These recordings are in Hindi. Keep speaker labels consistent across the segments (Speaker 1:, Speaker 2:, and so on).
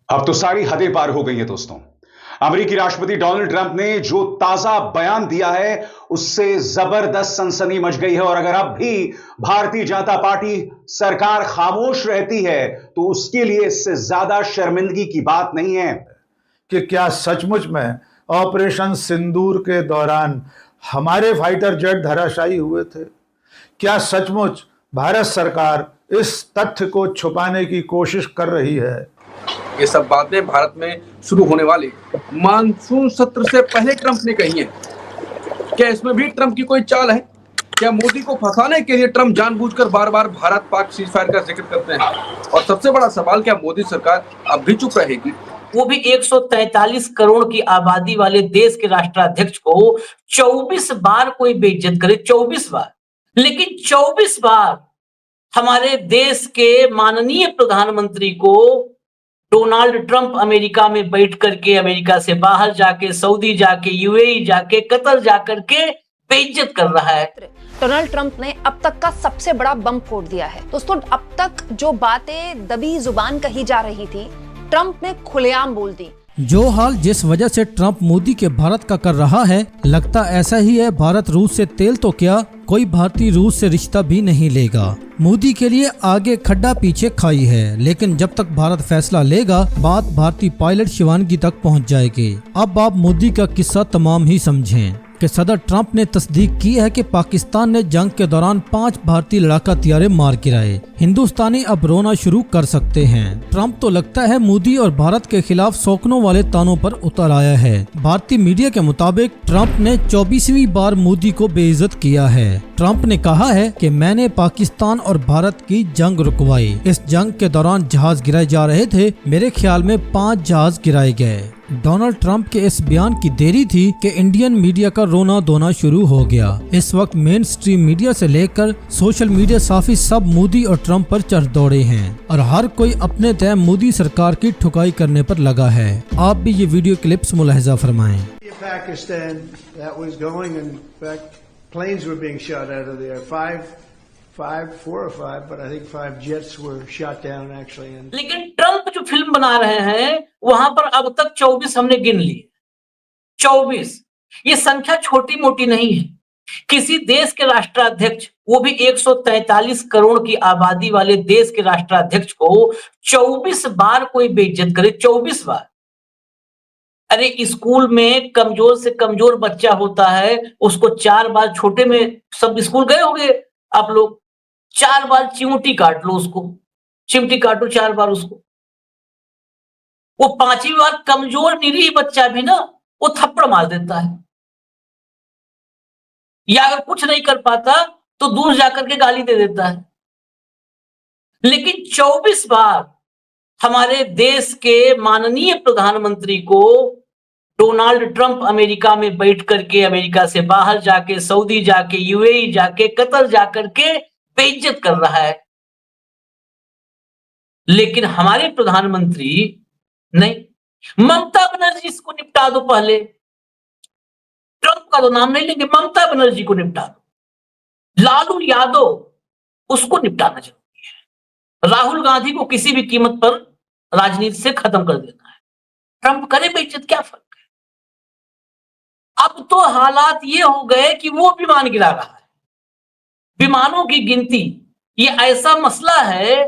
Speaker 1: अब तो सारी हदें पार हो गई हैं दोस्तों। अमेरिकी राष्ट्रपति डोनाल्ड ट्रंप ने जो ताजा बयान दिया है उससे जबरदस्त सनसनी मच गई है। और अगर अब भी भारतीय जनता पार्टी सरकार खामोश रहती है तो उसके लिए इससे ज्यादा शर्मिंदगी की बात नहीं है।
Speaker 2: कि क्या सचमुच में ऑपरेशन सिंदूर के दौरान हमारे फाइटर जेट धराशायी हुए थे? क्या सचमुच भारत सरकार इस तथ्य को छुपाने की कोशिश कर रही है?
Speaker 3: ये सब बातें भारत में शुरू होने वाले मानसून सत्र से पहले ट्रंप ने कही है। क्या इसमें भी ट्रंप की कोई चाल है? क्या मोदी को फंसाने के लिए ट्रंप जानबूझकर बार बार भारत पाक सीजफायर का जिक्र करते हैं? और सबसे बड़ा सवाल, क्या मोदी सरकार अब भी चुप रहेगी?
Speaker 4: वो भी 143 करोड़ की आबादी वाले देश के राष्ट्राध्यक्ष को 24 बार कोई बेइज्जत करे, 24 बार। लेकिन 24 बार हमारे देश के माननीय प्रधानमंत्री को डोनाल्ड ट्रंप अमेरिका में बैठ करके, अमेरिका से बाहर जाके, सऊदी जाके, यूएई जाके, कतर जाकर के बेइज्जत कर रहा है।
Speaker 5: डोनाल्ड ट्रंप ने अब तक का सबसे बड़ा बम फोड़ दिया है। दोस्तों, अब तक जो बातें दबी जुबान कही जा रही थी, ट्रंप ने खुलेआम बोल दी।
Speaker 6: जो हाल जिस वजह से ट्रंप मोदी के भारत का कर रहा है, लगता ऐसा ही है। भारत रूस से तेल तो क्या, कोई भारतीय रूस से रिश्ता भी नहीं लेगा। मोदी के लिए आगे खड्डा पीछे खाई है, लेकिन जब तक भारत फैसला लेगा, बात भारतीय पायलट शिवानगी तक पहुंच जाएगी। अब आप मोदी का किस्सा तमाम ही समझें कि सदर ट्रंप ने तस्दीक की है कि पाकिस्तान ने जंग के दौरान 5 भारतीय लड़ाका हथियारे मार गिराए। हिंदुस्तानी अब रोना शुरू कर सकते हैं। ट्रंप तो लगता है मोदी और भारत के खिलाफ सौकनों वाले तानों पर उतर आया है। भारतीय मीडिया के मुताबिक ट्रंप ने 24वीं बार मोदी को बेइज्जत किया है। ट्रंप ने कहा है कि मैंने पाकिस्तान और भारत की जंग रुकवाई। इस जंग के दौरान जहाज गिराए जा रहे थे, मेरे ख्याल में 5 जहाज गिराए गए। डोनाल्ड ट्रंप के इस बयान की देरी थी कि इंडियन मीडिया का रोना धोना शुरू हो गया। इस वक्त मेन स्ट्रीम मीडिया से लेकर सोशल मीडिया साफी सब मोदी और ट्रंप पर चढ़ दौड़े हैं और हर कोई अपने तय मोदी सरकार की ठुकाई करने पर लगा है। आप भी ये वीडियो क्लिप्स मुलाहिजा फरमाएं।
Speaker 7: Planes were being shot out of there. Four or five, but I think 5 jets were shot down actually.
Speaker 4: लेकिन ट्रंप जो फिल्म बना रहे हैं, वहां पर अब तक 24 हमने गिन लिए। 24, ये संख्या छोटी मोटी नहीं है। किसी देश के राष्ट्राध्यक्ष, वो भी 143 करोड़ की आबादी वाले देश के राष्ट्राध्यक्ष को 24 बार कोई बेइज्जत करे, 24 बार। अरे स्कूल में कमजोर से कमजोर बच्चा होता है, उसको 4 बार, छोटे में सब स्कूल गए होंगे आप लोग, 4 बार चिमटी काट लो उसको, चिमटी काटो 4 बार उसको। वो 5वीं बार कमजोर निरीह बच्चा भी ना, वो थप्पड़ मार देता है, या अगर कुछ नहीं कर पाता तो दूर जाकर के गाली दे देता है। लेकिन 24 बार हमारे देश के माननीय प्रधानमंत्री को डोनाल्ड ट्रंप अमेरिका में बैठ करके, अमेरिका से बाहर जाके, सऊदी जाके, यूएई जाके, कतर जाकर के बेइज्जत कर रहा है। लेकिन हमारे प्रधानमंत्री नहीं। ममता बनर्जी को निपटा दो पहले, ट्रंप का तो नाम नहीं लेंगे, ममता बनर्जी को निपटा दो। लालू यादव, उसको निपटाना जरूरी है। राहुल गांधी को किसी भी कीमत पर राजनीति से खत्म कर देना है। ट्रंप करे बेइज्जत, क्या फर्क है? अब तो हालात ये हो गए कि वो विमान गिरा रहा है। विमानों की गिनती, ये ऐसा मसला है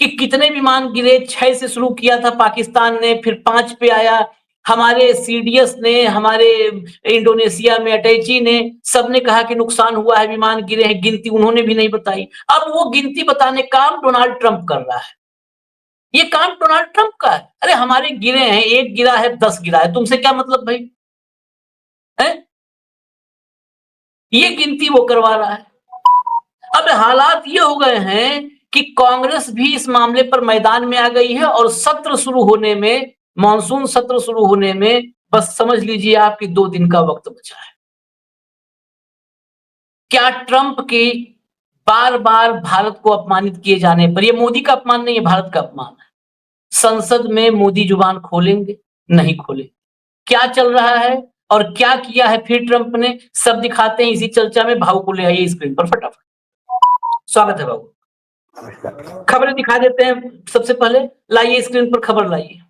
Speaker 4: कि कितने विमान गिरे। 6 से शुरू किया था पाकिस्तान ने, फिर 5 पे आया। हमारे सीडीएस ने, हमारे इंडोनेशिया में अटैची ने, सबने कहा कि नुकसान हुआ है, विमान गिरे हैं। गिनती उन्होंने भी नहीं बताई। अब वो गिनती बताने का काम डोनाल्ड ट्रंप कर रहा है। ये काम डोनाल्ड ट्रंप का है। अरे हमारे गिरे हैं, 1 गिरा है, 10 गिरा है, तुमसे क्या मतलब भाई है? ये गिनती वो करवा रहा है। अब हालात ये हो गए हैं कि कांग्रेस भी इस मामले पर मैदान में आ गई है और सत्र शुरू होने में, मानसून सत्र शुरू होने में बस समझ लीजिए आपकी 2 दिन का वक्त बचा है। क्या ट्रंप की बार बार भारत को अपमानित किए जाने पर, यह मोदी का अपमान नहीं है, भारत का अपमान है, संसद में मोदी जुबान खोलेंगे? नहीं खोलेंगे। क्या चल रहा है और क्या किया है फिर ट्रंप ने, सब दिखाते हैं इसी चर्चा में। भाऊ को ले आइए स्क्रीन पर फटाफट। स्वागत है भाऊ। खबरें दिखा देते हैं सबसे पहले, लाइए स्क्रीन पर खबर लाइए।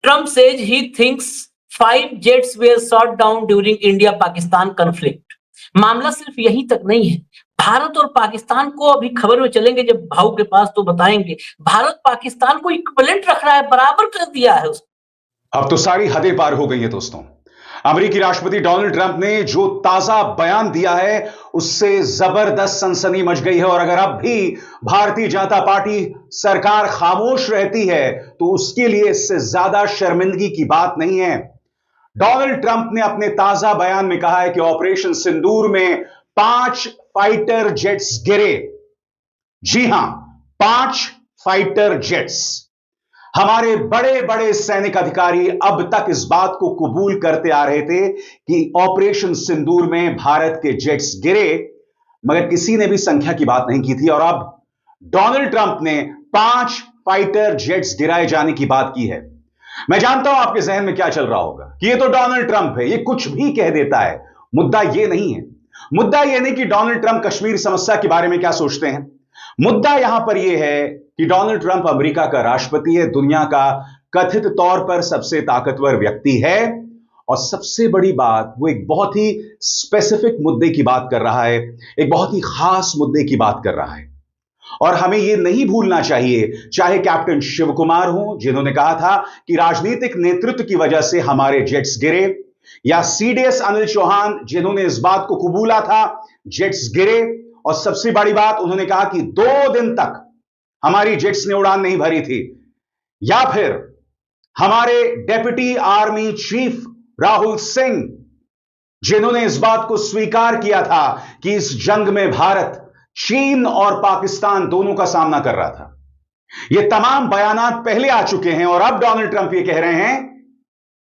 Speaker 4: Trump says he thinks 5 jets were shot down during India-Pakistan conflict. मामला सिर्फ यही तक नहीं है, भारत और पाकिस्तान को अभी खबर में चलेंगे जब भाऊ के पास तो बताएंगे, भारत पाकिस्तान को इक्विवेलेंट रख रहा है, बराबर कर दिया है उसको।
Speaker 1: अब तो सारी हदें पार हो गई है दोस्तों। अमेरिकी राष्ट्रपति डोनाल्ड ट्रंप ने जो ताजा बयान दिया है उससे जबरदस्त सनसनी मच गई है और अगर अब भी भारतीय जनता पार्टी सरकार खामोश रहती है तो उसके लिए इससे ज्यादा शर्मिंदगी की बात नहीं है। डोनाल्ड ट्रंप ने अपने ताजा बयान में कहा है कि ऑपरेशन सिंदूर में 5 फाइटर जेट्स गिरे। जी हां, 5 फाइटर जेट्स। हमारे बड़े बड़े सैनिक अधिकारी अब तक इस बात को कबूल करते आ रहे थे कि ऑपरेशन सिंदूर में भारत के जेट्स गिरे, मगर किसी ने भी संख्या की बात नहीं की थी और अब डोनाल्ड ट्रंप ने 5 फाइटर जेट्स गिराए जाने की बात की है। मैं जानता हूं आपके जहन में क्या चल रहा होगा कि ये तो डोनाल्ड ट्रंप है, ये कुछ भी कह देता है। मुद्दा ये नहीं है। मुद्दा ये नहीं कि डोनाल्ड ट्रंप कश्मीर समस्या के बारे में क्या सोचते हैं। मुद्दा यहां पर यह है कि डोनाल्ड ट्रंप अमेरिका का राष्ट्रपति है, दुनिया का कथित तौर पर सबसे ताकतवर व्यक्ति है और सबसे बड़ी बात, वो एक बहुत ही स्पेसिफिक मुद्दे की बात कर रहा है, एक बहुत ही खास मुद्दे की बात कर रहा है। और हमें यह नहीं भूलना चाहिए, चाहे कैप्टन शिव कुमार हो जिन्होंने कहा था कि राजनीतिक नेतृत्व की वजह से हमारे जेट्स गिरे, या सीडीएस अनिल चौहान जिन्होंने इस बात को कबूला था जेट्स गिरे, और सबसे बड़ी बात उन्होंने कहा कि 2 दिन तक हमारी जेट्स ने उड़ान नहीं भरी थी, या फिर हमारे deputy army chief Rahul Singh जिन्होंने इस बात को स्वीकार किया था कि इस जंग में भारत चीन और पाकिस्तान दोनों का सामना कर रहा था। ये तमाम बयानात पहले आ चुके हैं और अब डोनाल्ड ट्रंप ये कह रहे हैं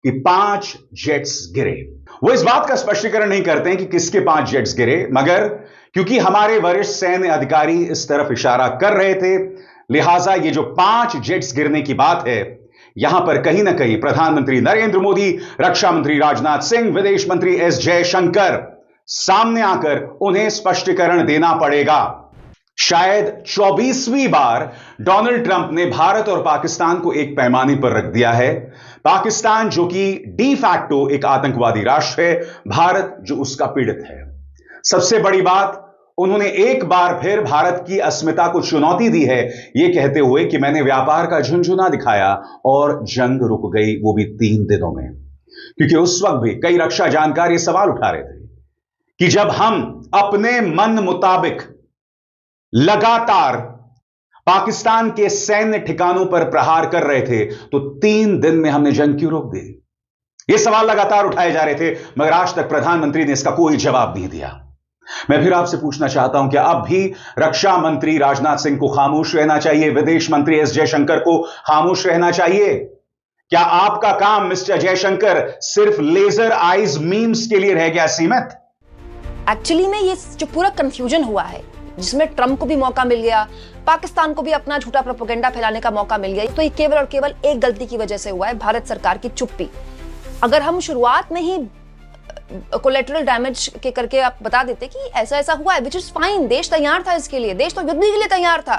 Speaker 1: कि 5 जेट्स गिरे। वो इस बात का स्पष्टीकरण नहीं करते हैं कि किसके 5 जेट्स गिरे, मगर क्योंकि हमारे वरिष्ठ सैन्य अधिकारी इस तरफ इशारा कर रहे थे, लिहाजा ये जो 5 जेट्स गिरने की बात है, यहां पर कहीं ना कहीं प्रधानमंत्री नरेंद्र मोदी, रक्षा मंत्री राजनाथ सिंह, विदेश मंत्री एस जयशंकर सामने आकर उन्हें स्पष्टीकरण देना पड़ेगा। शायद 24वीं बार डोनाल्ड ट्रंप ने भारत और पाकिस्तान को एक पैमाने पर रख दिया है। पाकिस्तान जो कि डी फैक्टो एक आतंकवादी राष्ट्र है, भारत जो उसका पीड़ित है। सबसे बड़ी बात, उन्होंने एक बार फिर भारत की अस्मिता को चुनौती दी है, यह कहते हुए कि मैंने व्यापार का झुनझुना दिखाया और जंग रुक गई, वो भी 3 दिनों में। क्योंकि उस वक्त भी कई रक्षा जानकार ये सवाल उठा रहे थे कि जब हम अपने मन मुताबिक लगातार पाकिस्तान के सैन्य ठिकानों पर प्रहार कर रहे थे तो 3 दिन में हमने जंग क्यों रोक दी। ये सवाल लगातार उठाए जा रहे थे, मगर आज तक प्रधानमंत्री ने इसका कोई जवाब नहीं दिया। मैं फिर आपसे पूछना चाहता हूं कि अब भी रक्षा मंत्री राजनाथ सिंह को खामोश रहना चाहिए, विदेश मंत्री एस जयशंकर को खामोश रहना चाहिए? क्या आपका काम मिस्टर जयशंकर सिर्फ लेजर आइज मीम्स के लिए रह गया सीमित?
Speaker 5: एक्चुअली में ये जो पूरा कंफ्यूजन हुआ है, जिसमें ट्रंप को भी मौका मिल गया, पाकिस्तान को भी अपना झूठा प्रोपेगेंडा फैलाने का मौका मिल गया, तो ये केवल और केवल एक गलती की वजह से हुआ है, भारत सरकार की चुप्पी। अगर हम शुरुआत में ही कोलेटरल डैमेज के करके आप बता देते कि ऐसा ऐसा हुआ है, विच इज फाइन, देश तैयार था इसके लिए, देश तो युद्ध के लिए तैयार था,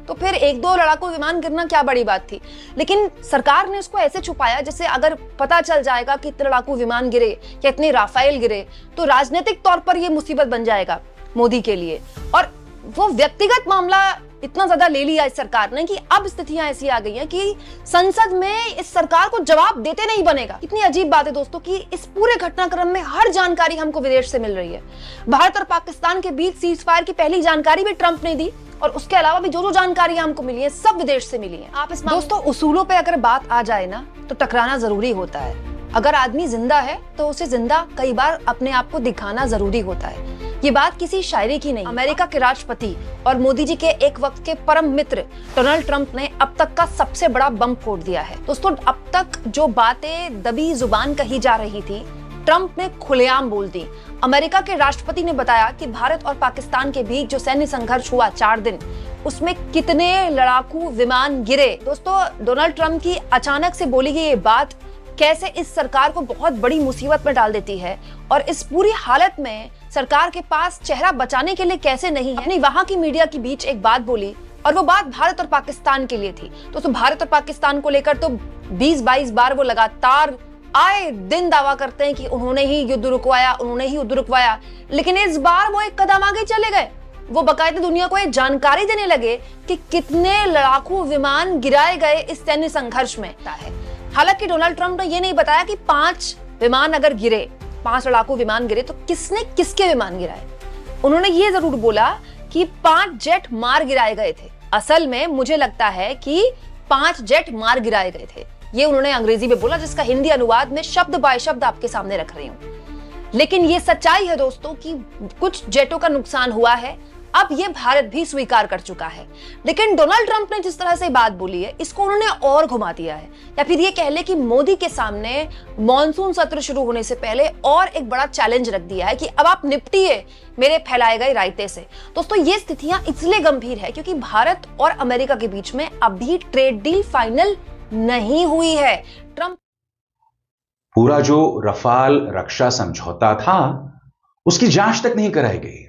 Speaker 5: तो फिर 1-2 लड़ाकू विमान गिरना क्या बड़ी बात थी। लेकिन सरकार ने उसको ऐसे छुपाया जैसे अगर पता चल जाएगा कि इतने लड़ाकू विमान गिरे या इतने राफेल गिरे तो राजनीतिक तौर पर यह मुसीबत बन जाएगा मोदी के लिए, और वो व्यक्तिगत मामला इतना ज्यादा ले लिया इस सरकार ने कि अब स्थितियां ऐसी आ गई हैं कि संसद में इस सरकार को जवाब देते नहीं बनेगा। इतनी अजीब बात है दोस्तों कि इस पूरे घटनाक्रम में हर जानकारी हमको विदेश से मिल रही है। भारत और पाकिस्तान के बीच सीज फायर की पहली जानकारी भी ट्रंप ने दी, और उसके अलावा भी जो जानकारी हमको मिली है सब विदेश से मिली है। आप इस दोस्तों उसूलों पे अगर बात आ जाए ना तो टकराना जरूरी होता है। अगर आदमी जिंदा है तो उसे जिंदा कई बार अपने आप को दिखाना जरूरी होता है। ये बात किसी शायरी की नहीं। अमेरिका के राष्ट्रपति और मोदी जी के एक वक्त के परम मित्र डोनाल्ड ट्रंप ने अब तक का सबसे बड़ा बम फोड़ दिया है। दोस्तों, अब तक जो बातें दबी जुबान कही जा रही थी, ट्रंप ने खुलेआम बोल दी। अमेरिका के राष्ट्रपति ने बताया कि भारत और पाकिस्तान के बीच जो सैन्य संघर्ष हुआ 4 दिन, उसमें कितने लड़ाकू विमान गिरे। दोस्तों, डोनाल्ड ट्रंप की अचानक से बोली गई ये बात कैसे इस सरकार को बहुत बड़ी मुसीबत में डाल देती है, और इस पूरी हालत में सरकार के पास चेहरा बचाने के लिए कैसे नहीं है। अपनी वहां की मीडिया के बीच एक बात बोली और वो बात भारत और पाकिस्तान के लिए थी। तो भारत और पाकिस्तान को लेकर तो 20-22 बार वो लगातार आए दिन दावा करते हैं कि उन्होंने ही युद्ध रुकवाया, लेकिन इस बार वो एक कदम आगे चले गए। वो बाकायदा दुनिया को ये जानकारी देने लगे कि कितने लड़ाकू विमान गिराए गए इस सैन्य संघर्ष में। हालांकि डोनाल्ड ट्रंप ने ये नहीं बताया कि 5 विमान अगर गिरे, 5 लड़ाकू विमान गिरे तो किसने किसके विमान गिराए। उन्होंने ये जरूर बोला कि 5 जेट मार गिराए गए थे। असल में मुझे लगता है कि 5 जेट मार गिराए गए थे, ये उन्होंने अंग्रेजी में बोला, जिसका हिंदी अनुवाद में शब्द बाय शब्द आपके सामने रख रही हूं। लेकिन ये सच्चाई है दोस्तों कि कुछ जेटों का नुकसान हुआ है, अब ये भारत भी स्वीकार कर चुका है। लेकिन डोनाल्ड ट्रंप ने जिस तरह से बात बोली है, इसको उन्होंने और घुमा दिया है, या फिर ये कह ले कि मोदी के सामने मॉनसून सत्र शुरू होने से पहले और एक बड़ा चैलेंज रख दिया है कि अब आप निपटिए मेरे फैलाए गए रायते से। दोस्तों ये स्थितियां इसलिए गंभीर है क्योंकि भारत और अमेरिका के बीच में अभी ट्रेड डील फाइनल नहीं हुई है। ट्रंप
Speaker 1: पूरा जो रफाल रक्षा समझौता था उसकी जांच तक नहीं कराई गई।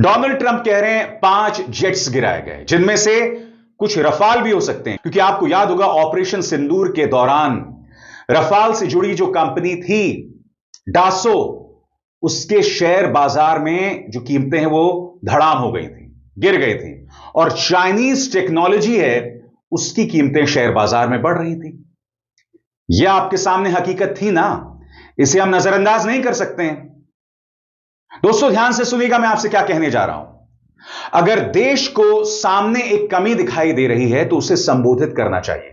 Speaker 1: डोनाल्ड ट्रंप कह रहे हैं 5 जेट्स गिराए गए, जिनमें से कुछ रफाल भी हो सकते हैं, क्योंकि आपको याद होगा ऑपरेशन सिंदूर के दौरान रफाल से जुड़ी जो कंपनी थी डासो, उसके शेयर बाजार में जो कीमतें हैं वो धड़ाम हो गई थी, गिर गई थी, और चाइनीज टेक्नोलॉजी है उसकी कीमतें शेयर बाजार में बढ़ रही थी। यह आपके सामने हकीकत थी ना, इसे हम नजरअंदाज नहीं कर सकते हैं। दोस्तों ध्यान से सुनिएगा मैं आपसे क्या कहने जा रहा हूं। अगर देश को सामने एक कमी दिखाई दे रही है तो उसे संबोधित करना चाहिए,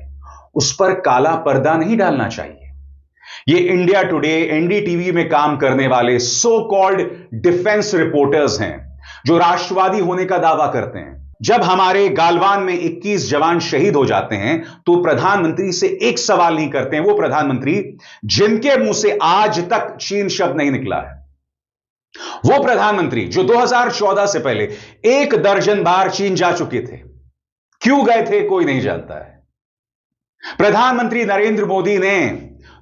Speaker 1: उस पर काला पर्दा नहीं डालना चाहिए। ये इंडिया टुडे, एनडीटीवी में काम करने वाले सो कॉल्ड डिफेंस रिपोर्टर्स हैं जो राष्ट्रवादी होने का दावा करते हैं। जब हमारे गालवान में 21 जवान शहीद हो जाते हैं तो प्रधानमंत्री से एक सवाल नहीं करते हैं, वो प्रधानमंत्री जिनके मुंह से आज तक चीन शब्द नहीं निकला है, वो प्रधानमंत्री जो 2014 से पहले 1 दर्जन बार चीन जा चुके थे। क्यों गए थे कोई नहीं जानता है। प्रधानमंत्री नरेंद्र मोदी ने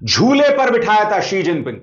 Speaker 1: झूले पर बिठाया था शी जिनपिंग को।